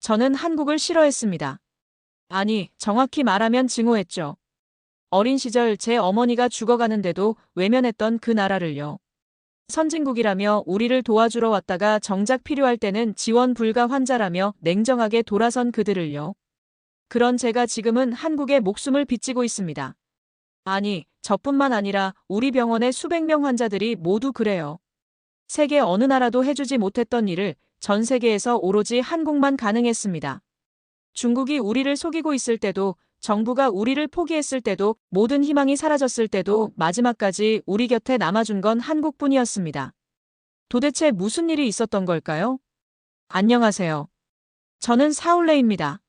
저는 한국을 싫어했습니다. 아니, 정확히 말하면 증오했죠. 어린 시절 제 어머니가 죽어가는데도 외면했던 그 나라를요. 선진국이라며 우리를 도와주러 왔다가 정작 필요할 때는 지원 불가 환자라며 냉정하게 돌아선 그들을요. 그런 제가 지금은 한국에 목숨을 빚지고 있습니다. 아니, 저뿐만 아니라 우리 병원의 수백 명 환자들이 모두 그래요. 세계 어느 나라도 해주지 못했던 일을 전 세계에서 오로지 한국만 가능했습니다. 중국이 우리를 속이고 있을 때도, 정부가 우리를 포기했을 때도, 모든 희망이 사라졌을 때도 마지막까지 우리 곁에 남아준 건 한국뿐이었습니다. 도대체 무슨 일이 있었던 걸까요? 안녕하세요. 저는 사울레입니다.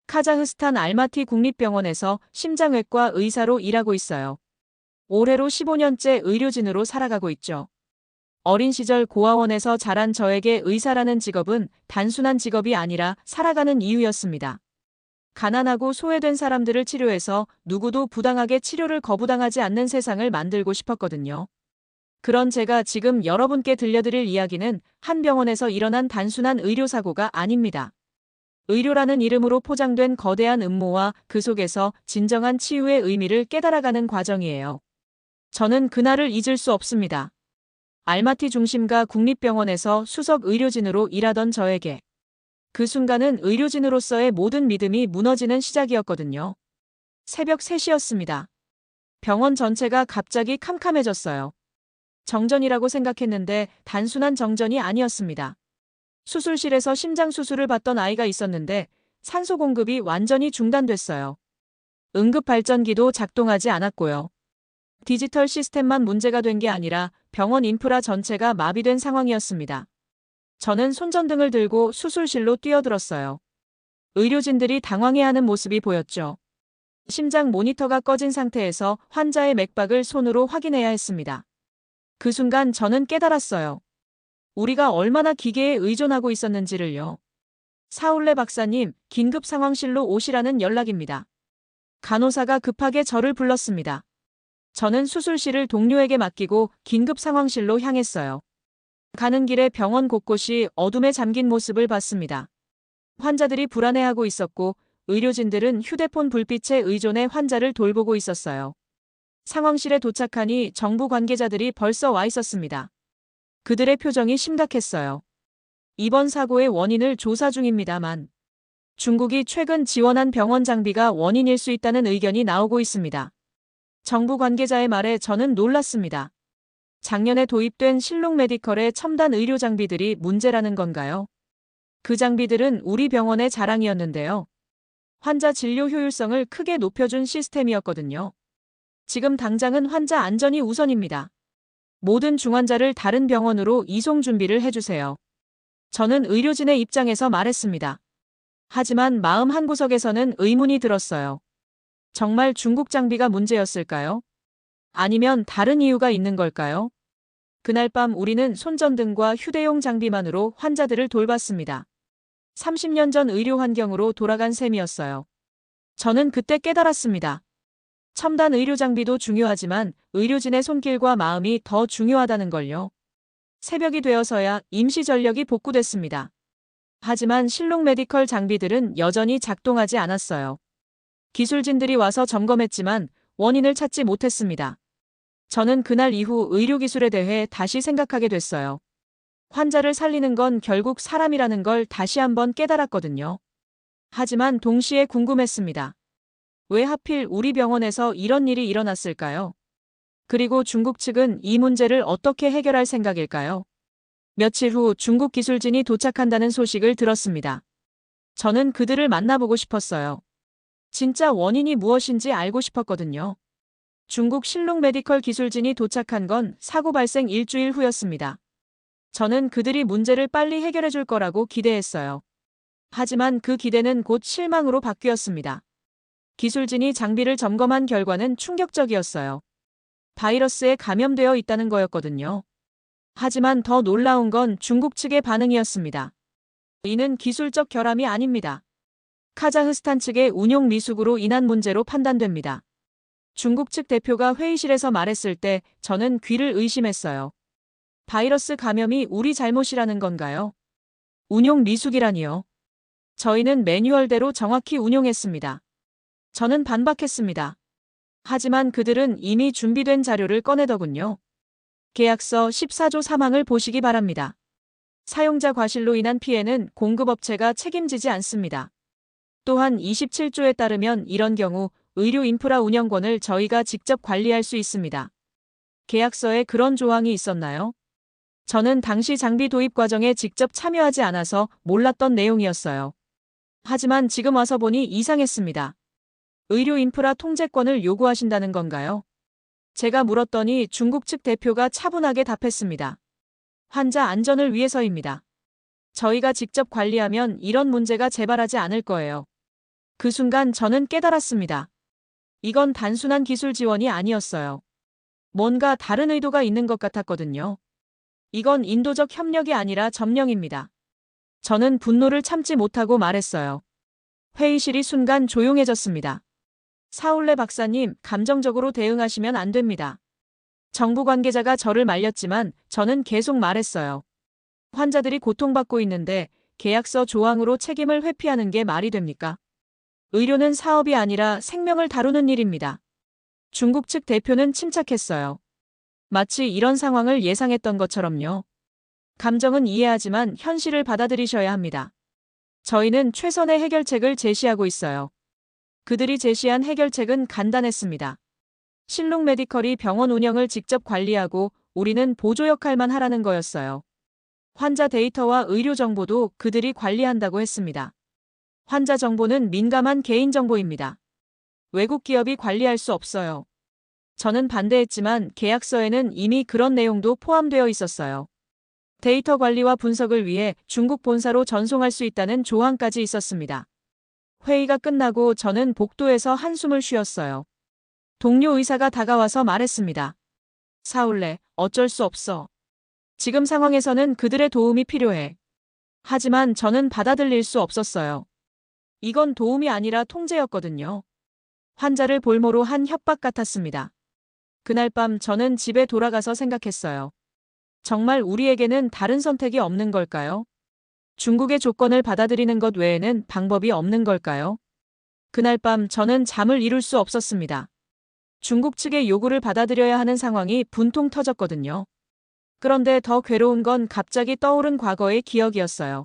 카자흐스탄 알마티 국립병원에서 심장외과 의사로 일하고 있어요. 올해로 15년째 의료진으로 살아가고 있죠. 어린 시절 고아원에서 자란 저에게 의사라는 직업은 단순한 직업이 아니라 살아가는 이유였습니다. 가난하고 소외된 사람들을 치료해서 누구도 부당하게 치료를 거부당하지 않는 세상을 만들고 싶었거든요. 그런 제가 지금 여러분께 들려드릴 이야기는 한 병원에서 일어난 단순한 의료사고가 아닙니다. 의료라는 이름으로 포장된 거대한 음모와 그 속에서 진정한 치유의 의미를 깨달아가는 과정이에요. 저는 그날을 잊을 수 없습니다. 알마티 중심가 국립병원에서 수석 의료진으로 일하던 저에게 그 순간은 의료진으로서의 모든 믿음이 무너지는 시작이었거든요. 새벽 3시였습니다. 병원 전체가 갑자기 캄캄해졌어요. 정전이라고 생각했는데 단순한 정전이 아니었습니다. 수술실에서 심장 수술을 받던 아이가 있었는데 산소 공급이 완전히 중단됐어요. 응급 발전기도 작동하지 않았고요. 디지털 시스템만 문제가 된 게 아니라 병원 인프라 전체가 마비된 상황이었습니다. 저는 손전등을 들고 수술실로 뛰어들었어요. 의료진들이 당황해하는 모습이 보였죠. 심장 모니터가 꺼진 상태에서 환자의 맥박을 손으로 확인해야 했습니다. 그 순간 저는 깨달았어요. 우리가 얼마나 기계에 의존하고 있었는지를요. 사울레 박사님, 긴급 상황실로 오시라는 연락입니다. 간호사가 급하게 저를 불렀습니다. 저는 수술실을 동료에게 맡기고 긴급 상황실로 향했어요. 가는 길에 병원 곳곳이 어둠에 잠긴 모습을 봤습니다. 환자들이 불안해하고 있었고 의료진들은 휴대폰 불빛에 의존해 환자를 돌보고 있었어요. 상황실에 도착하니 정부 관계자들이 벌써 와 있었습니다. 그들의 표정이 심각했어요. 이번 사고의 원인을 조사 중입니다만 중국이 최근 지원한 병원 장비가 원인일 수 있다는 의견이 나오고 있습니다. 정부 관계자의 말에 저는 놀랐습니다. 작년에 도입된 실록 메디컬의 첨단 의료 장비들이 문제라는 건가요? 그 장비들은 우리 병원의 자랑이었는데요. 환자 진료 효율성을 크게 높여준 시스템이었거든요. 지금 당장은 환자 안전이 우선입니다. 모든 중환자를 다른 병원으로 이송 준비를 해주세요. 저는 의료진의 입장에서 말했습니다. 하지만 마음 한구석에서는 의문이 들었어요. 정말 중국 장비가 문제였을까요? 아니면 다른 이유가 있는 걸까요? 그날 밤 우리는 손전등과 휴대용 장비만으로 환자들을 돌봤습니다. 30년 전 의료 환경으로 돌아간 셈이었어요. 저는 그때 깨달았습니다. 첨단 의료 장비도 중요하지만 의료진의 손길과 마음이 더 중요하다는 걸요. 새벽이 되어서야 임시 전력이 복구됐습니다. 하지만 실록 메디컬 장비들은 여전히 작동하지 않았어요. 기술진들이 와서 점검했지만 원인을 찾지 못했습니다. 저는 그날 이후 의료기술에 대해 다시 생각하게 됐어요. 환자를 살리는 건 결국 사람이라는 걸 다시 한번 깨달았거든요. 하지만 동시에 궁금했습니다. 왜 하필 우리 병원에서 이런 일이 일어났을까요? 그리고 중국 측은 이 문제를 어떻게 해결할 생각일까요? 며칠 후 중국 기술진이 도착한다는 소식을 들었습니다. 저는 그들을 만나보고 싶었어요. 진짜 원인이 무엇인지 알고 싶었거든요. 중국 실록 메디컬 기술진이 도착한 건 사고 발생 일주일 후였습니다. 저는 그들이 문제를 빨리 해결해 줄 거라고 기대했어요. 하지만 그 기대는 곧 실망으로 바뀌었습니다. 기술진이 장비를 점검한 결과는 충격적이었어요. 바이러스에 감염되어 있다는 거였거든요. 하지만 더 놀라운 건 중국 측의 반응이었습니다. 이는 기술적 결함이 아닙니다. 카자흐스탄 측의 운용 미숙으로 인한 문제로 판단됩니다. 중국 측 대표가 회의실에서 말했을 때 저는 귀를 의심했어요. 바이러스 감염이 우리 잘못이라는 건가요? 운용 미숙이라니요. 저희는 매뉴얼대로 정확히 운용했습니다. 저는 반박했습니다. 하지만 그들은 이미 준비된 자료를 꺼내더군요. 계약서 14조 3항을 보시기 바랍니다. 사용자 과실로 인한 피해는 공급업체가 책임지지 않습니다. 또한 27조에 따르면 이런 경우 의료 인프라 운영권을 저희가 직접 관리할 수 있습니다. 계약서에 그런 조항이 있었나요? 저는 당시 장비 도입 과정에 직접 참여하지 않아서 몰랐던 내용이었어요. 하지만 지금 와서 보니 이상했습니다. 의료 인프라 통제권을 요구하신다는 건가요? 제가 물었더니 중국 측 대표가 차분하게 답했습니다. 환자 안전을 위해서입니다. 저희가 직접 관리하면 이런 문제가 재발하지 않을 거예요. 그 순간 저는 깨달았습니다. 이건 단순한 기술 지원이 아니었어요. 뭔가 다른 의도가 있는 것 같았거든요. 이건 인도적 협력이 아니라 점령입니다. 저는 분노를 참지 못하고 말했어요. 회의실이 순간 조용해졌습니다. 사울레 박사님, 감정적으로 대응하시면 안 됩니다. 정부 관계자가 저를 말렸지만 저는 계속 말했어요. 환자들이 고통받고 있는데 계약서 조항으로 책임을 회피하는 게 말이 됩니까? 의료는 사업이 아니라 생명을 다루는 일입니다. 중국 측 대표는 침착했어요. 마치 이런 상황을 예상했던 것처럼요. 감정은 이해하지만 현실을 받아들이셔야 합니다. 저희는 최선의 해결책을 제시하고 있어요. 그들이 제시한 해결책은 간단했습니다. 신록 메디컬이 병원 운영을 직접 관리하고 우리는 보조 역할만 하라는 거였어요. 환자 데이터와 의료 정보도 그들이 관리한다고 했습니다. 환자 정보는 민감한 개인정보입니다. 외국 기업이 관리할 수 없어요. 저는 반대했지만 계약서에는 이미 그런 내용도 포함되어 있었어요. 데이터 관리와 분석을 위해 중국 본사로 전송할 수 있다는 조항까지 있었습니다. 회의가 끝나고 저는 복도에서 한숨을 쉬었어요. 동료 의사가 다가와서 말했습니다. 사울레, 어쩔 수 없어. 지금 상황에서는 그들의 도움이 필요해. 하지만 저는 받아들일 수 없었어요. 이건 도움이 아니라 통제였거든요. 환자를 볼모로 한 협박 같았습니다. 그날 밤 저는 집에 돌아가서 생각했어요. 정말 우리에게는 다른 선택이 없는 걸까요? 중국의 조건을 받아들이는 것 외에는 방법이 없는 걸까요? 그날 밤 저는 잠을 이룰 수 없었습니다. 중국 측의 요구를 받아들여야 하는 상황이 분통 터졌거든요. 그런데 더 괴로운 건 갑자기 떠오른 과거의 기억이었어요.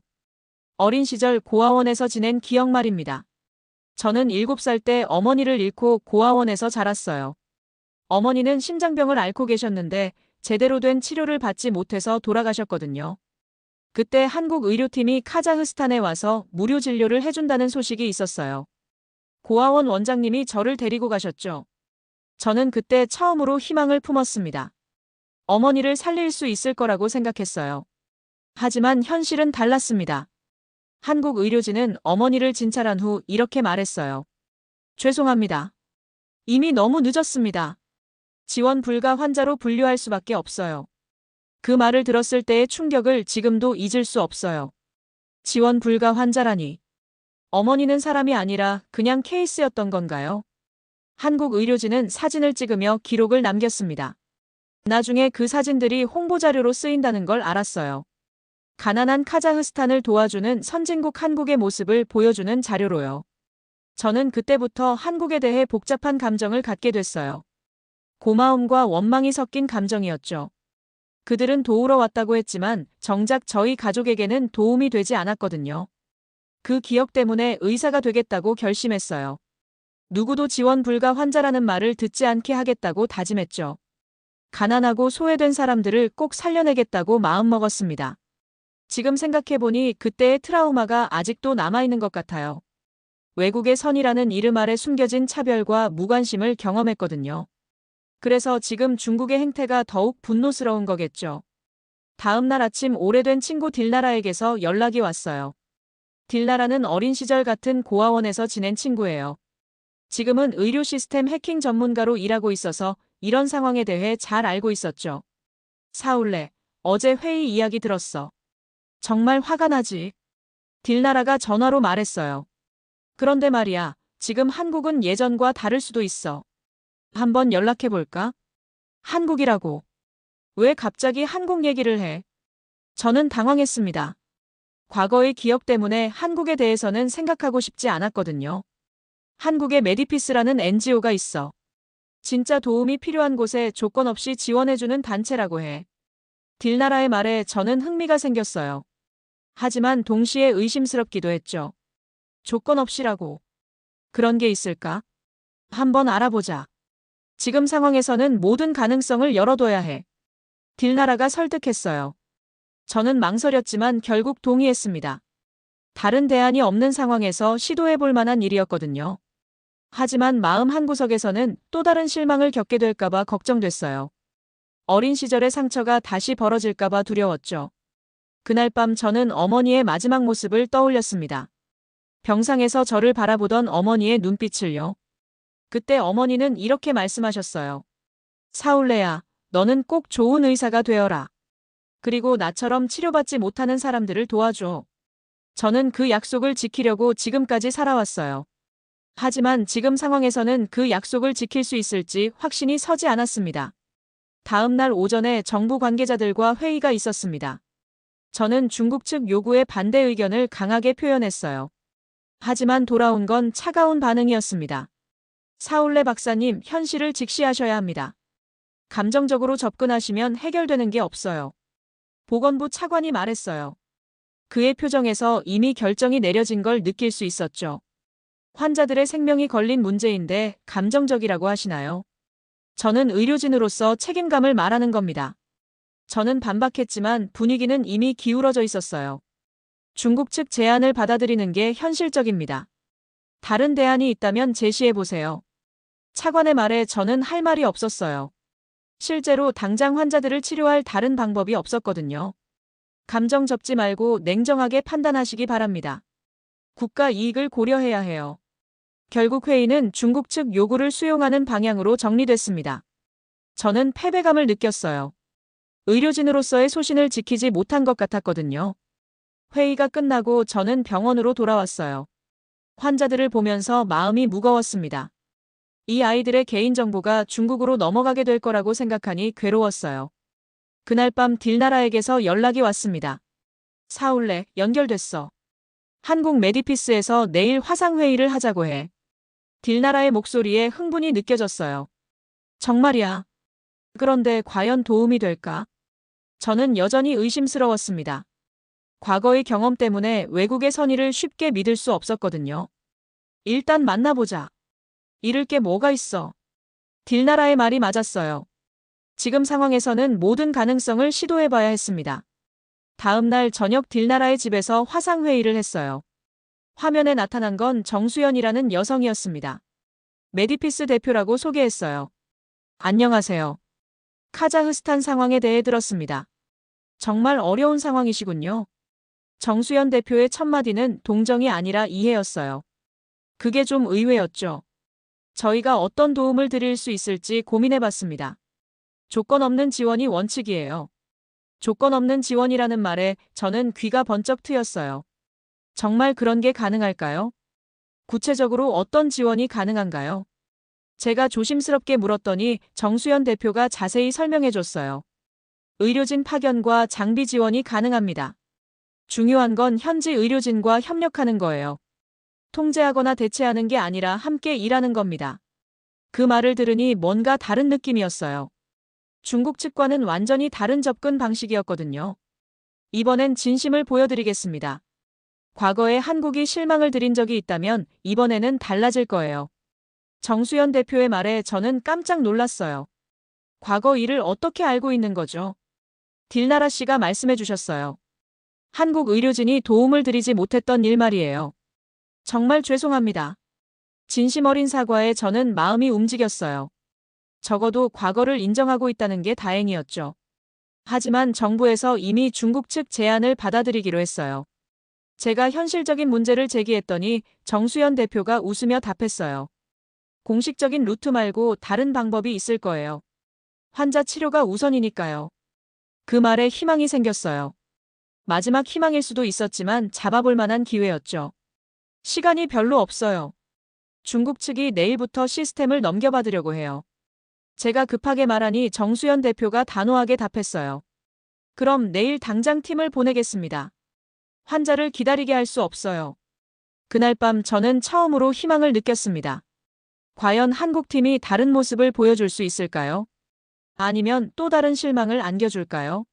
어린 시절 고아원에서 지낸 기억 말입니다. 저는 7살 때 어머니를 잃고 고아원에서 자랐어요. 어머니는 심장병을 앓고 계셨는데 제대로 된 치료를 받지 못해서 돌아가셨거든요. 그때 한국 의료팀이 카자흐스탄에 와서 무료 진료를 해준다는 소식이 있었어요. 고아원 원장님이 저를 데리고 가셨죠. 저는 그때 처음으로 희망을 품었습니다. 어머니를 살릴 수 있을 거라고 생각했어요. 하지만 현실은 달랐습니다. 한국 의료진은 어머니를 진찰한 후 이렇게 말했어요. 죄송합니다. 이미 너무 늦었습니다. 지원 불가 환자로 분류할 수밖에 없어요. 그 말을 들었을 때의 충격을 지금도 잊을 수 없어요. 지원 불가 환자라니. 어머니는 사람이 아니라 그냥 케이스였던 건가요? 한국 의료진은 사진을 찍으며 기록을 남겼습니다. 나중에 그 사진들이 홍보자료로 쓰인다는 걸 알았어요. 가난한 카자흐스탄을 도와주는 선진국 한국의 모습을 보여주는 자료로요. 저는 그때부터 한국에 대해 복잡한 감정을 갖게 됐어요. 고마움과 원망이 섞인 감정이었죠. 그들은 도우러 왔다고 했지만 정작 저희 가족에게는 도움이 되지 않았거든요. 그 기억 때문에 의사가 되겠다고 결심했어요. 누구도 지원 불가 환자라는 말을 듣지 않게 하겠다고 다짐했죠. 가난하고 소외된 사람들을 꼭 살려내겠다고 마음먹었습니다. 지금 생각해보니 그때의 트라우마가 아직도 남아있는 것 같아요. 외국의 선이라는 이름 아래 숨겨진 차별과 무관심을 경험했거든요. 그래서 지금 중국의 행태가 더욱 분노스러운 거겠죠. 다음 날 아침 오래된 친구 딜나라에게서 연락이 왔어요. 딜나라는 어린 시절 같은 고아원에서 지낸 친구예요. 지금은 의료 시스템 해킹 전문가로 일하고 있어서 이런 상황에 대해 잘 알고 있었죠. 사울레, 어제 회의 이야기 들었어. 정말 화가 나지. 딜나라가 전화로 말했어요. 그런데 말이야, 지금 한국은 예전과 다를 수도 있어. 한번 연락해볼까? 한국이라고. 왜 갑자기 한국 얘기를 해? 저는 당황했습니다. 과거의 기억 때문에 한국에 대해서는 생각하고 싶지 않았거든요. 한국에 메디피스라는 NGO가 있어. 진짜 도움이 필요한 곳에 조건 없이 지원해주는 단체라고 해. 딜나라의 말에 저는 흥미가 생겼어요. 하지만 동시에 의심스럽기도 했죠. 조건 없이라고. 그런 게 있을까? 한번 알아보자. 지금 상황에서는 모든 가능성을 열어둬야 해. 딜나라가 설득했어요. 저는 망설였지만 결국 동의했습니다. 다른 대안이 없는 상황에서 시도해볼 만한 일이었거든요. 하지만 마음 한구석에서는 또 다른 실망을 겪게 될까봐 걱정됐어요. 어린 시절의 상처가 다시 벌어질까봐 두려웠죠. 그날 밤 저는 어머니의 마지막 모습을 떠올렸습니다. 병상에서 저를 바라보던 어머니의 눈빛을요. 그때 어머니는 이렇게 말씀하셨어요. 사울레야, 너는 꼭 좋은 의사가 되어라. 그리고 나처럼 치료받지 못하는 사람들을 도와줘. 저는 그 약속을 지키려고 지금까지 살아왔어요. 하지만 지금 상황에서는 그 약속을 지킬 수 있을지 확신이 서지 않았습니다. 다음 날 오전에 정부 관계자들과 회의가 있었습니다. 저는 중국 측 요구에 반대 의견을 강하게 표현했어요. 하지만 돌아온 건 차가운 반응이었습니다. 사울레 박사님, 현실을 직시하셔야 합니다. 감정적으로 접근하시면 해결되는 게 없어요. 보건부 차관이 말했어요. 그의 표정에서 이미 결정이 내려진 걸 느낄 수 있었죠. 환자들의 생명이 걸린 문제인데 감정적이라고 하시나요? 저는 의료진으로서 책임감을 말하는 겁니다. 저는 반박했지만 분위기는 이미 기울어져 있었어요. 중국 측 제안을 받아들이는 게 현실적입니다. 다른 대안이 있다면 제시해보세요. 차관의 말에 저는 할 말이 없었어요. 실제로 당장 환자들을 치료할 다른 방법이 없었거든요. 감정 접지 말고 냉정하게 판단하시기 바랍니다. 국가 이익을 고려해야 해요. 결국 회의는 중국 측 요구를 수용하는 방향으로 정리됐습니다. 저는 패배감을 느꼈어요. 의료진으로서의 소신을 지키지 못한 것 같았거든요. 회의가 끝나고 저는 병원으로 돌아왔어요. 환자들을 보면서 마음이 무거웠습니다. 이 아이들의 개인정보가 중국으로 넘어가게 될 거라고 생각하니 괴로웠어요. 그날 밤 딜나라에게서 연락이 왔습니다. 사울레, 연결됐어. 한국 메디피스에서 내일 화상회의를 하자고 해. 딜나라의 목소리에 흥분이 느껴졌어요. 정말이야. 그런데 과연 도움이 될까? 저는 여전히 의심스러웠습니다. 과거의 경험 때문에 외국의 선의를 쉽게 믿을 수 없었거든요. 일단 만나보자. 잃을 게 뭐가 있어. 딜나라의 말이 맞았어요. 지금 상황에서는 모든 가능성을 시도해봐야 했습니다. 다음 날 저녁 딜나라의 집에서 화상회의를 했어요. 화면에 나타난 건 정수연이라는 여성이었습니다. 메디피스 대표라고 소개했어요. 안녕하세요. 카자흐스탄 상황에 대해 들었습니다. 정말 어려운 상황이시군요. 정수연 대표의 첫마디는 동정이 아니라 이해였어요. 그게 좀 의외였죠. 저희가 어떤 도움을 드릴 수 있을지 고민해봤습니다. 조건 없는 지원이 원칙이에요. 조건 없는 지원이라는 말에 저는 귀가 번쩍 트였어요. 정말 그런 게 가능할까요? 구체적으로 어떤 지원이 가능한가요? 제가 조심스럽게 물었더니 정수연 대표가 자세히 설명해줬어요. 의료진 파견과 장비 지원이 가능합니다. 중요한 건 현지 의료진과 협력하는 거예요. 통제하거나 대체하는 게 아니라 함께 일하는 겁니다. 그 말을 들으니 뭔가 다른 느낌이었어요. 중국 측과는 완전히 다른 접근 방식이었거든요. 이번엔 진심을 보여드리겠습니다. 과거에 한국이 실망을 드린 적이 있다면 이번에는 달라질 거예요. 정수연 대표의 말에 저는 깜짝 놀랐어요. 과거 일을 어떻게 알고 있는 거죠? 딜나라 씨가 말씀해 주셨어요. 한국 의료진이 도움을 드리지 못했던 일 말이에요. 정말 죄송합니다. 진심 어린 사과에 저는 마음이 움직였어요. 적어도 과거를 인정하고 있다는 게 다행이었죠. 하지만 정부에서 이미 중국 측 제안을 받아들이기로 했어요. 제가 현실적인 문제를 제기했더니 정수연 대표가 웃으며 답했어요. 공식적인 루트 말고 다른 방법이 있을 거예요. 환자 치료가 우선이니까요. 그 말에 희망이 생겼어요. 마지막 희망일 수도 있었지만 잡아볼 만한 기회였죠. 시간이 별로 없어요. 중국 측이 내일부터 시스템을 넘겨받으려고 해요. 제가 급하게 말하니 정수연 대표가 단호하게 답했어요. 그럼 내일 당장 팀을 보내겠습니다. 환자를 기다리게 할 수 없어요. 그날 밤 저는 처음으로 희망을 느꼈습니다. 과연 한국팀이 다른 모습을 보여줄 수 있을까요? 아니면 또 다른 실망을 안겨줄까요?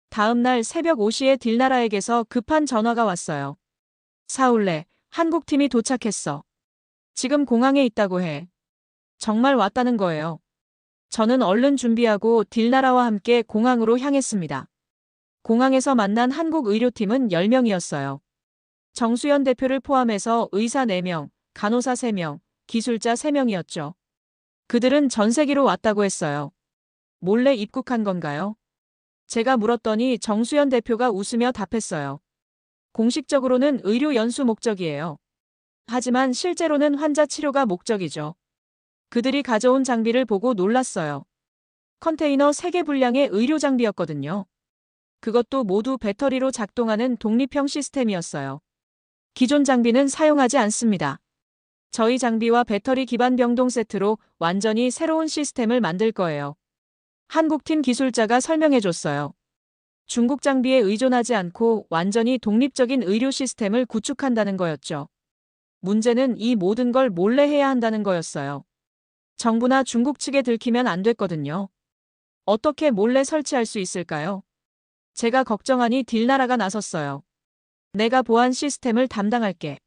다음 날 새벽 5시에 딜나라에게서 급한 전화가 왔어요. 사울레, 한국팀이 도착했어. 지금 공항에 있다고 해. 정말 왔다는 거예요. 저는 얼른 준비하고 딜나라와 함께 공항으로 향했습니다. 공항에서 만난 한국 의료팀은 10명이었어요. 정수연 대표를 포함해서 의사 4명, 간호사 3명, 기술자 3명이었죠. 그들은 전세기로 왔다고 했어요. 몰래 입국한 건가요? 제가 물었더니 정수연 대표가 웃으며 답했어요. 공식적으로는 의료 연수 목적이에요. 하지만 실제로는 환자 치료가 목적이죠. 그들이 가져온 장비를 보고 놀랐어요. 컨테이너 3개 분량의 의료 장비였거든요. 그것도 모두 배터리로 작동하는 독립형 시스템이었어요. 기존 장비는 사용하지 않습니다. 저희 장비와 배터리 기반 병동 세트로 완전히 새로운 시스템을 만들 거예요. 한국팀 기술자가 설명해줬어요. 중국 장비에 의존하지 않고 완전히 독립적인 의료 시스템을 구축한다는 거였죠. 문제는 이 모든 걸 몰래 해야 한다는 거였어요. 정부나 중국 측에 들키면 안 됐거든요. 어떻게 몰래 설치할 수 있을까요? 제가 걱정하니 딜나라가 나섰어요. 내가 보안 시스템을 담당할게.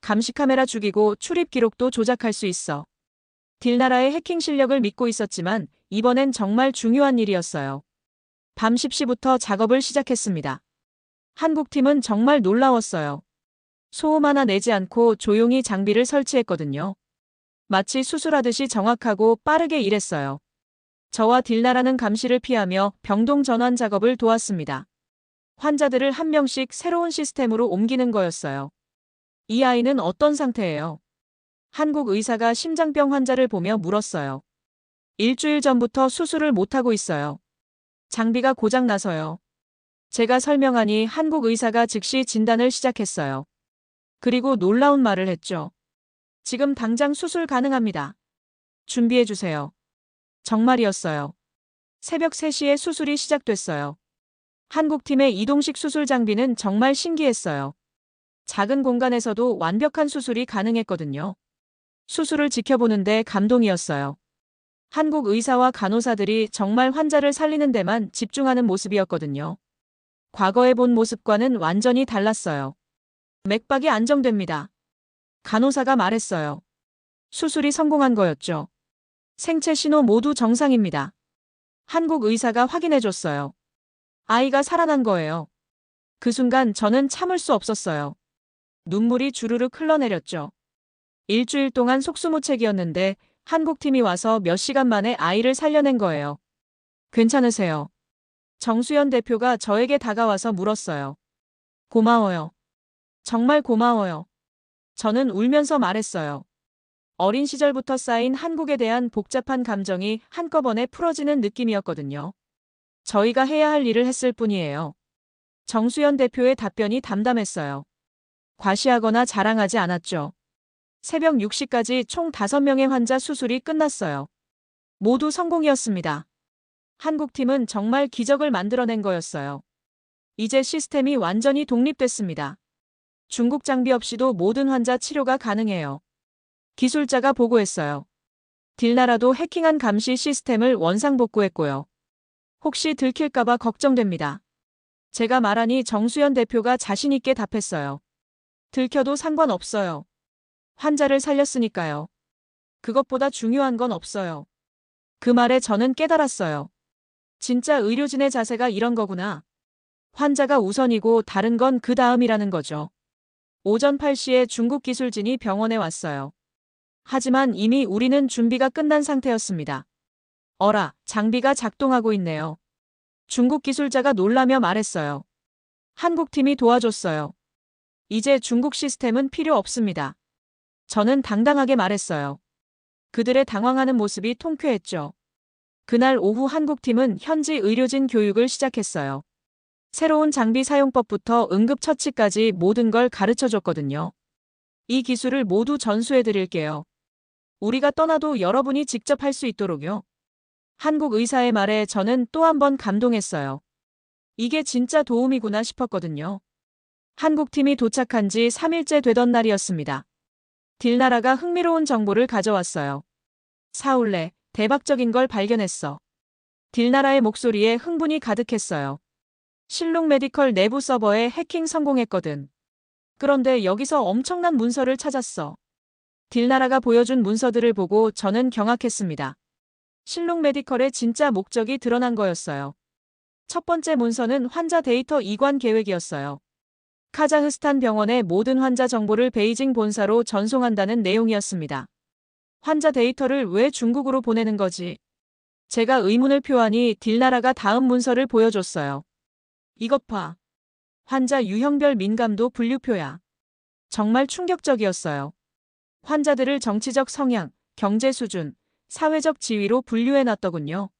감시 카메라 죽이고 출입 기록도 조작할 수 있어. 딜나라의 해킹 실력을 믿고 있었지만 이번엔 정말 중요한 일이었어요. 밤 10시부터 작업을 시작했습니다. 한국팀은 정말 놀라웠어요. 소음 하나 내지 않고 조용히 장비를 설치했거든요. 마치 수술하듯이 정확하고 빠르게 일했어요. 저와 딜나라는 감시를 피하며 병동 전환 작업을 도왔습니다. 환자들을 한 명씩 새로운 시스템으로 옮기는 거였어요. 이 아이는 어떤 상태예요? 한국 의사가 심장병 환자를 보며 물었어요. 일주일 전부터 수술을 못하고 있어요. 장비가 고장 나서요. 제가 설명하니 한국 의사가 즉시 진단을 시작했어요. 그리고 놀라운 말을 했죠. 지금 당장 수술 가능합니다. 준비해주세요. 정말이었어요. 새벽 3시에 수술이 시작됐어요. 한국팀의 이동식 수술 장비는 정말 신기했어요. 작은 공간에서도 완벽한 수술이 가능했거든요. 수술을 지켜보는데 감동이었어요. 한국 의사와 간호사들이 정말 환자를 살리는 데만 집중하는 모습이었거든요. 과거에 본 모습과는 완전히 달랐어요. 맥박이 안정됩니다. 간호사가 말했어요. 수술이 성공한 거였죠. 생체 신호 모두 정상입니다. 한국 의사가 확인해줬어요. 아이가 살아난 거예요. 그 순간 저는 참을 수 없었어요. 눈물이 주르륵 흘러내렸죠. 일주일 동안 속수무책이었는데 한국팀이 와서 몇 시간 만에 아이를 살려낸 거예요. 괜찮으세요? 정수연 대표가 저에게 다가와서 물었어요. 고마워요. 정말 고마워요. 저는 울면서 말했어요. 어린 시절부터 쌓인 한국에 대한 복잡한 감정이 한꺼번에 풀어지는 느낌이었거든요. 저희가 해야 할 일을 했을 뿐이에요. 정수연 대표의 답변이 담담했어요. 과시하거나 자랑하지 않았죠. 새벽 6시까지 총 5명의 환자 수술이 끝났어요. 모두 성공이었습니다. 한국팀은 정말 기적을 만들어낸 거였어요. 이제 시스템이 완전히 독립됐습니다. 중국 장비 없이도 모든 환자 치료가 가능해요. 기술자가 보고했어요. 딜나라도 해킹한 감시 시스템을 원상복구했고요. 혹시 들킬까봐 걱정됩니다. 제가 말하니 정수연 대표가 자신있게 답했어요. 들켜도 상관없어요. 환자를 살렸으니까요. 그것보다 중요한 건 없어요. 그 말에 저는 깨달았어요. 진짜 의료진의 자세가 이런 거구나. 환자가 우선이고 다른 건 그 다음이라는 거죠. 오전 8시에 중국 기술진이 병원에 왔어요. 하지만 이미 우리는 준비가 끝난 상태였습니다. 어라, 장비가 작동하고 있네요. 중국 기술자가 놀라며 말했어요. 한국팀이 도와줬어요. 이제 중국 시스템은 필요 없습니다. 저는 당당하게 말했어요. 그들의 당황하는 모습이 통쾌했죠. 그날 오후 한국팀은 현지 의료진 교육을 시작했어요. 새로운 장비 사용법부터 응급처치까지 모든 걸 가르쳐줬거든요. 이 기술을 모두 전수해드릴게요. 우리가 떠나도 여러분이 직접 할 수 있도록요. 한국 의사의 말에 저는 또 한 번 감동했어요. 이게 진짜 도움이구나 싶었거든요. 한국팀이 도착한 지 3일째 되던 날이었습니다. 딜나라가 흥미로운 정보를 가져왔어요. 사울레, 대박적인 걸 발견했어. 딜나라의 목소리에 흥분이 가득했어요. 실록 메디컬 내부 서버에 해킹 성공했거든. 그런데 여기서 엄청난 문서를 찾았어. 딜나라가 보여준 문서들을 보고 저는 경악했습니다. 실록 메디컬의 진짜 목적이 드러난 거였어요. 첫 번째 문서는 환자 데이터 이관 계획이었어요. 카자흐스탄 병원의 모든 환자 정보를 베이징 본사로 전송한다는 내용이었습니다. 환자 데이터를 왜 중국으로 보내는 거지? 제가 의문을 표하니 딜나라가 다음 문서를 보여줬어요. 이것 봐. 환자 유형별 민감도 분류표야. 정말 충격적이었어요. 환자들을 정치적 성향, 경제 수준, 사회적 지위로 분류해놨더군요.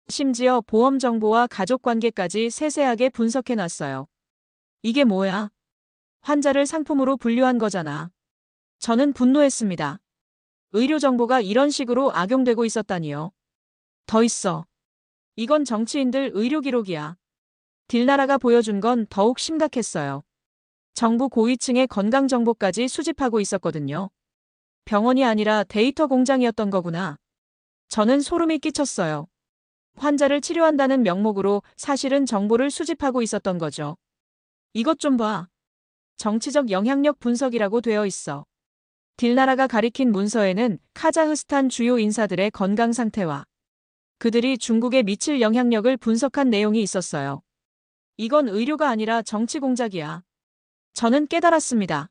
심지어 보험 정보와 가족 관계까지 세세하게 분석해놨어요. 이게 뭐야? 환자를 상품으로 분류한 거잖아. 저는 분노했습니다. 의료 정보가 이런 식으로 악용되고 있었다니요. 더 있어. 이건 정치인들 의료 기록이야. 딜나라가 보여준 건 더욱 심각했어요. 정부 고위층의 건강 정보까지 수집하고 있었거든요. 병원이 아니라 데이터 공장이었던 거구나. 저는 소름이 끼쳤어요. 환자를 치료한다는 명목으로 사실은 정보를 수집하고 있었던 거죠. 이것 좀 봐. 정치적 영향력 분석이라고 되어 있어. 딜나라가 가리킨 문서에는 카자흐스탄 주요 인사들의 건강 상태와 그들이 중국에 미칠 영향력을 분석한 내용이 있었어요. 이건 의료가 아니라 정치 공작이야. 저는 깨달았습니다.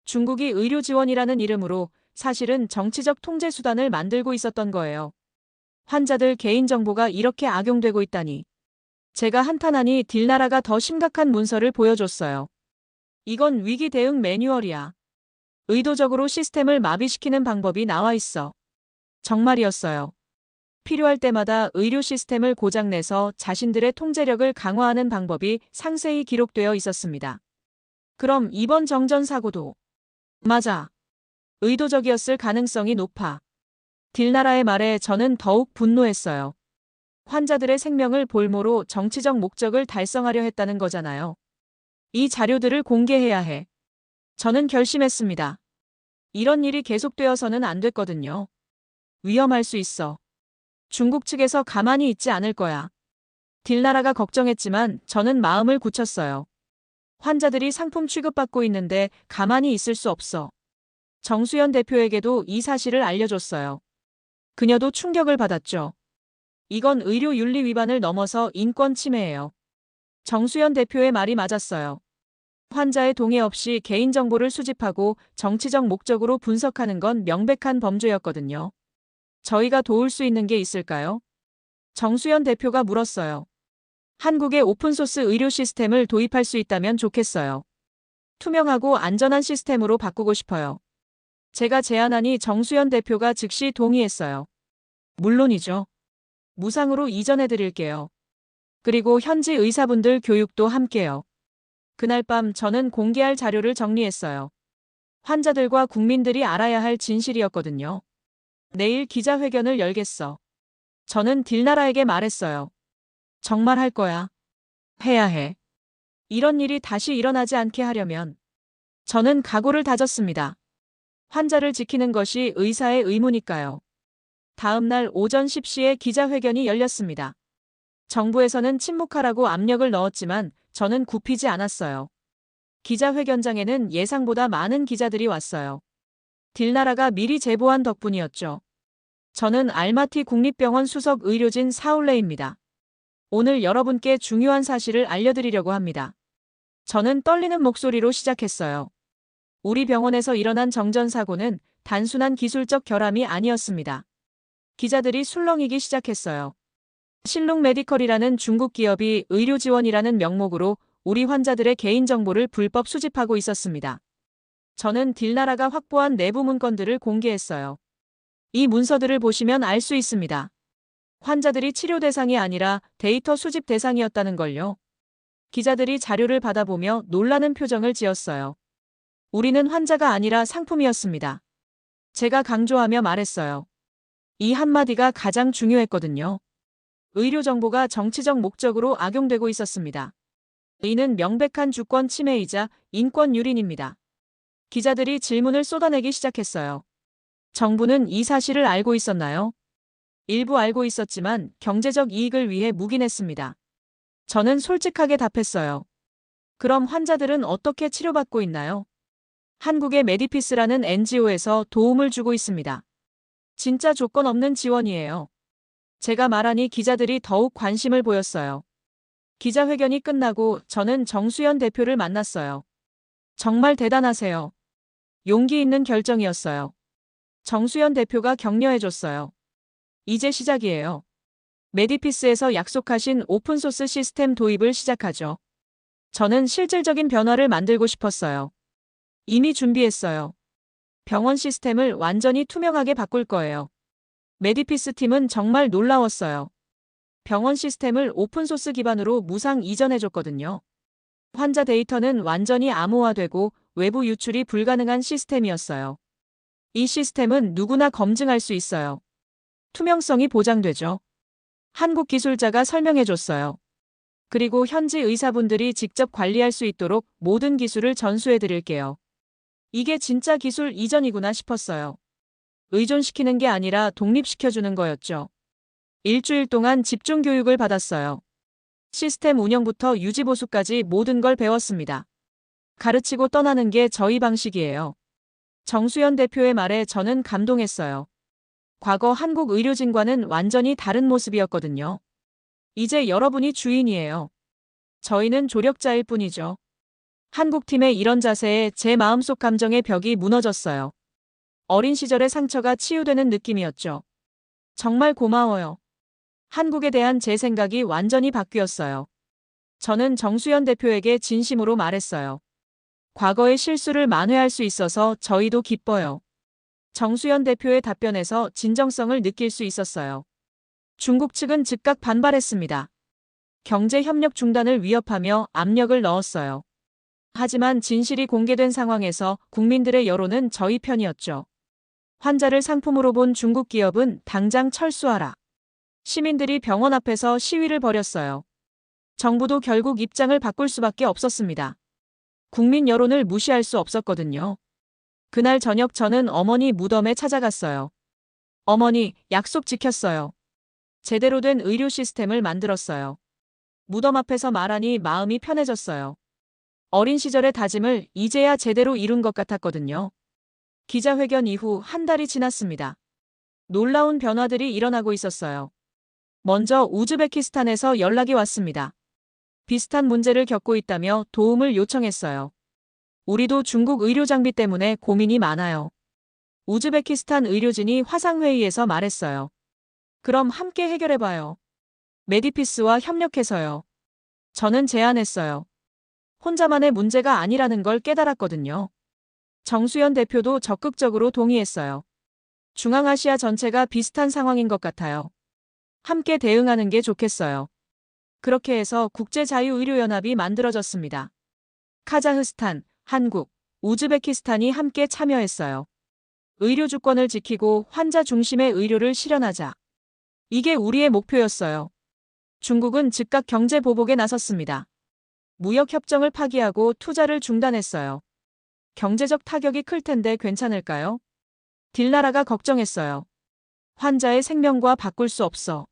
중국이 의료 지원이라는 이름으로 사실은 정치적 통제 수단을 만들고 있었던 거예요. 환자들 개인정보가 이렇게 악용되고 있다니. 제가 한탄하니 딜나라가 더 심각한 문서를 보여줬어요. 이건 위기 대응 매뉴얼이야. 의도적으로 시스템을 마비시키는 방법이 나와 있어. 정말이었어요. 필요할 때마다 의료 시스템을 고장내서 자신들의 통제력을 강화하는 방법이 상세히 기록되어 있었습니다. 그럼 이번 정전 사고도 맞아. 의도적이었을 가능성이 높아. 딜나라의 말에 저는 더욱 분노했어요. 환자들의 생명을 볼모로 정치적 목적을 달성하려 했다는 거잖아요. 이 자료들을 공개해야 해. 저는 결심했습니다. 이런 일이 계속되어서는 안 됐거든요. 위험할 수 있어. 중국 측에서 가만히 있지 않을 거야. 딜나라가 걱정했지만 저는 마음을 굳혔어요. 환자들이 상품 취급받고 있는데 가만히 있을 수 없어. 정수연 대표에게도 이 사실을 알려줬어요. 그녀도 충격을 받았죠. 이건 의료 윤리 위반을 넘어서 인권 침해예요. 정수연 대표의 말이 맞았어요. 환자의 동의 없이 개인정보를 수집하고 정치적 목적으로 분석하는 건 명백한 범죄였거든요. 저희가 도울 수 있는 게 있을까요? 정수연 대표가 물었어요. 한국의 오픈소스 의료 시스템을 도입할 수 있다면 좋겠어요. 투명하고 안전한 시스템으로 바꾸고 싶어요. 제가 제안하니 정수연 대표가 즉시 동의했어요. 물론이죠. 무상으로 이전해 드릴게요. 그리고 현지 의사분들 교육도 함께요. 그날 밤 저는 공개할 자료를 정리했어요. 환자들과 국민들이 알아야 할 진실이었거든요. 내일 기자회견을 열겠어. 저는 딜나라에게 말했어요. 정말 할 거야. 해야 해. 이런 일이 다시 일어나지 않게 하려면 저는 각오를 다졌습니다. 환자를 지키는 것이 의사의 의무니까요. 다음 날 오전 10시에 기자회견이 열렸습니다. 정부에서는 침묵하라고 압력을 넣었지만 저는 굽히지 않았어요. 기자회견장에는 예상보다 많은 기자들이 왔어요. 딜나라가 미리 제보한 덕분이었죠. 저는 알마티 국립병원 수석 의료진 사울레입니다. 오늘 여러분께 중요한 사실을 알려드리려고 합니다. 저는 떨리는 목소리로 시작했어요. 우리 병원에서 일어난 정전 사고는 단순한 기술적 결함이 아니었습니다. 기자들이 술렁이기 시작했어요. 실록 메디컬이라는 중국 기업이 의료 지원이라는 명목으로 우리 환자들의 개인정보를 불법 수집하고 있었습니다. 저는 딜나라가 확보한 내부 문건들을 공개했어요. 이 문서들을 보시면 알 수 있습니다. 환자들이 치료 대상이 아니라 데이터 수집 대상이었다는 걸요. 기자들이 자료를 받아보며 놀라는 표정을 지었어요. 우리는 환자가 아니라 상품이었습니다. 제가 강조하며 말했어요. 이 한마디가 가장 중요했거든요. 의료 정보가 정치적 목적으로 악용되고 있었습니다. 이는 명백한 주권 침해이자 인권 유린입니다. 기자들이 질문을 쏟아내기 시작했어요. 정부는 이 사실을 알고 있었나요? 일부 알고 있었지만 경제적 이익을 위해 묵인했습니다. 저는 솔직하게 답했어요. 그럼 환자들은 어떻게 치료받고 있나요? 한국의 메디피스라는 NGO에서 도움을 주고 있습니다. 진짜 조건 없는 지원이에요. 제가 말하니 기자들이 더욱 관심을 보였어요. 기자회견이 끝나고 저는 정수연 대표를 만났어요. 정말 대단하세요. 용기 있는 결정이었어요. 정수연 대표가 격려해줬어요. 이제 시작이에요. 메디피스에서 약속하신 오픈소스 시스템 도입을 시작하죠. 저는 실질적인 변화를 만들고 싶었어요. 이미 준비했어요. 병원 시스템을 완전히 투명하게 바꿀 거예요. 메디피스 팀은 정말 놀라웠어요. 병원 시스템을 오픈소스 기반으로 무상 이전해줬거든요. 환자 데이터는 완전히 암호화되고 외부 유출이 불가능한 시스템이었어요. 이 시스템은 누구나 검증할 수 있어요. 투명성이 보장되죠. 한국 기술자가 설명해줬어요. 그리고 현지 의사분들이 직접 관리할 수 있도록 모든 기술을 전수해드릴게요. 이게 진짜 기술 이전이구나 싶었어요. 의존시키는 게 아니라 독립시켜주는 거였죠. 일주일 동안 집중 교육을 받았어요. 시스템 운영부터 유지보수까지 모든 걸 배웠습니다. 가르치고 떠나는 게 저희 방식이에요. 정수연 대표의 말에 저는 감동했어요. 과거 한국 의료진과는 완전히 다른 모습이었거든요. 이제 여러분이 주인이에요. 저희는 조력자일 뿐이죠. 한국팀의 이런 자세에 제 마음속 감정의 벽이 무너졌어요. 어린 시절의 상처가 치유되는 느낌이었죠. 정말 고마워요. 한국에 대한 제 생각이 완전히 바뀌었어요. 저는 정수연 대표에게 진심으로 말했어요. 과거의 실수를 만회할 수 있어서 저희도 기뻐요. 정수연 대표의 답변에서 진정성을 느낄 수 있었어요. 중국 측은 즉각 반발했습니다. 경제 협력 중단을 위협하며 압력을 넣었어요. 하지만 진실이 공개된 상황에서 국민들의 여론은 저희 편이었죠. 환자를 상품으로 본 중국 기업은 당장 철수하라. 시민들이 병원 앞에서 시위를 벌였어요. 정부도 결국 입장을 바꿀 수밖에 없었습니다. 국민 여론을 무시할 수 없었거든요. 그날 저녁 저는 어머니 무덤에 찾아갔어요. 어머니, 약속 지켰어요. 제대로 된 의료 시스템을 만들었어요. 무덤 앞에서 말하니 마음이 편해졌어요. 어린 시절의 다짐을 이제야 제대로 이룬 것 같았거든요. 기자회견 이후 한 달이 지났습니다. 놀라운 변화들이 일어나고 있었어요. 먼저 우즈베키스탄에서 연락이 왔습니다. 비슷한 문제를 겪고 있다며 도움을 요청했어요. 우리도 중국 의료 장비 때문에 고민이 많아요. 우즈베키스탄 의료진이 화상회의에서 말했어요. 그럼 함께 해결해봐요. 메디피스와 협력해서요. 저는 제안했어요. 혼자만의 문제가 아니라는 걸 깨달았거든요. 정수연 대표도 적극적으로 동의했어요. 중앙아시아 전체가 비슷한 상황인 것 같아요. 함께 대응하는 게 좋겠어요. 그렇게 해서 국제자유의료연합이 만들어졌습니다. 카자흐스탄, 한국, 우즈베키스탄이 함께 참여했어요. 의료 주권을 지키고 환자 중심의 의료를 실현하자. 이게 우리의 목표였어요. 중국은 즉각 경제 보복에 나섰습니다. 무역 협정을 파기하고 투자를 중단했어요. 경제적 타격이 클 텐데 괜찮을까요? 딜나라가 걱정했어요. 환자의 생명과 바꿀 수 없어.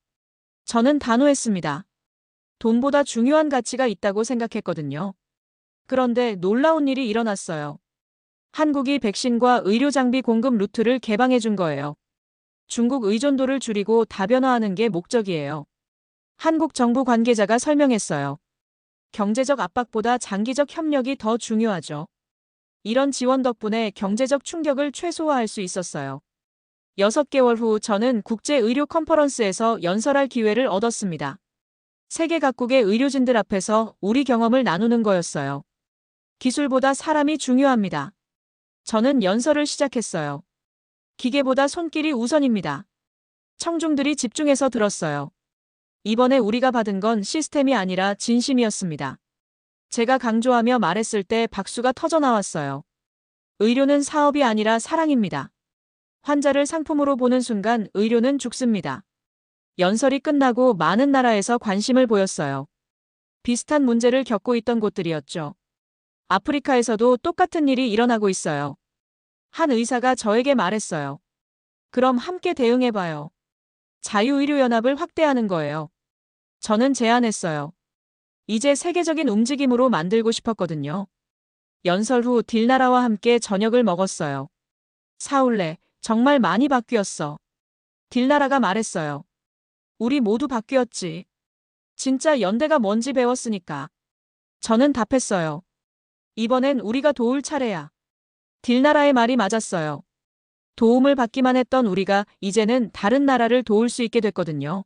저는 단호했습니다. 돈보다 중요한 가치가 있다고 생각했거든요. 그런데 놀라운 일이 일어났어요. 한국이 백신과 의료 장비 공급 루트를 개방해 준 거예요. 중국 의존도를 줄이고 다변화하는 게 목적이에요. 한국 정부 관계자가 설명했어요. 경제적 압박보다 장기적 협력이 더 중요하죠. 이런 지원 덕분에 경제적 충격을 최소화할 수 있었어요. 6개월 후 저는 국제의료 컨퍼런스에서 연설할 기회를 얻었습니다. 세계 각국의 의료진들 앞에서 우리 경험을 나누는 거였어요. 기술보다 사람이 중요합니다. 저는 연설을 시작했어요. 기계보다 손길이 우선입니다. 청중들이 집중해서 들었어요. 이번에 우리가 받은 건 시스템이 아니라 진심이었습니다. 제가 강조하며 말했을 때 박수가 터져나왔어요. 의료는 사업이 아니라 사랑입니다. 환자를 상품으로 보는 순간 의료는 죽습니다. 연설이 끝나고 많은 나라에서 관심을 보였어요. 비슷한 문제를 겪고 있던 곳들이었죠. 아프리카에서도 똑같은 일이 일어나고 있어요. 한 의사가 저에게 말했어요. 그럼 함께 대응해봐요. 자유의료연합을 확대하는 거예요. 저는 제안했어요. 이제 세계적인 움직임으로 만들고 싶었거든요. 연설 후 딜나라와 함께 저녁을 먹었어요. 사울레, 정말 많이 바뀌었어. 딜나라가 말했어요. 우리 모두 바뀌었지. 진짜 연대가 뭔지 배웠으니까. 저는 답했어요. 이번엔 우리가 도울 차례야. 딜나라의 말이 맞았어요. 도움을 받기만 했던 우리가 이제는 다른 나라를 도울 수 있게 됐거든요.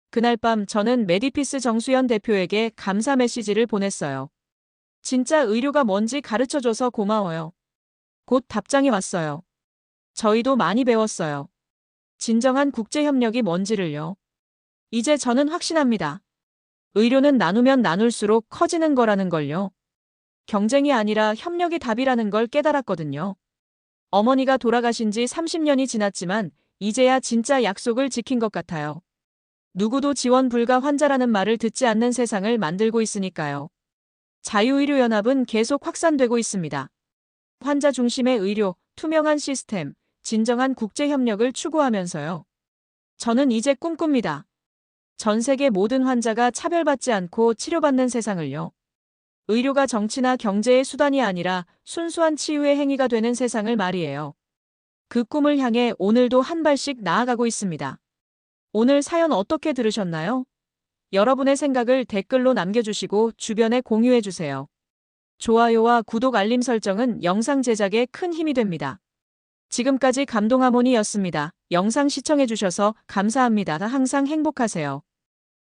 그날 밤 저는 메디피스 정수연 대표에게 감사 메시지를 보냈어요. 진짜 의료가 뭔지 가르쳐줘서 고마워요. 곧 답장이 왔어요. 저희도 많이 배웠어요. 진정한 국제협력이 뭔지를요. 이제 저는 확신합니다. 의료는 나누면 나눌수록 커지는 거라는 걸요. 경쟁이 아니라 협력이 답이라는 걸 깨달았거든요. 어머니가 돌아가신 지 30년이 지났지만 이제야 진짜 약속을 지킨 것 같아요. 누구도 지원 불가 환자라는 말을 듣지 않는 세상을 만들고 있으니까요. 자유의료연합은 계속 확산되고 있습니다. 환자 중심의 의료, 투명한 시스템, 진정한 국제협력을 추구하면서요. 저는 이제 꿈꿉니다. 전 세계 모든 환자가 차별받지 않고 치료받는 세상을요. 의료가 정치나 경제의 수단이 아니라 순수한 치유의 행위가 되는 세상을 말이에요. 그 꿈을 향해 오늘도 한 발씩 나아가고 있습니다. 오늘 사연 어떻게 들으셨나요? 여러분의 생각을 댓글로 남겨주시고 주변에 공유해주세요. 좋아요와 구독 알림 설정은 영상 제작에 큰 힘이 됩니다. 지금까지 감동하모니였습니다. 영상 시청해주셔서 감사합니다. 항상 행복하세요.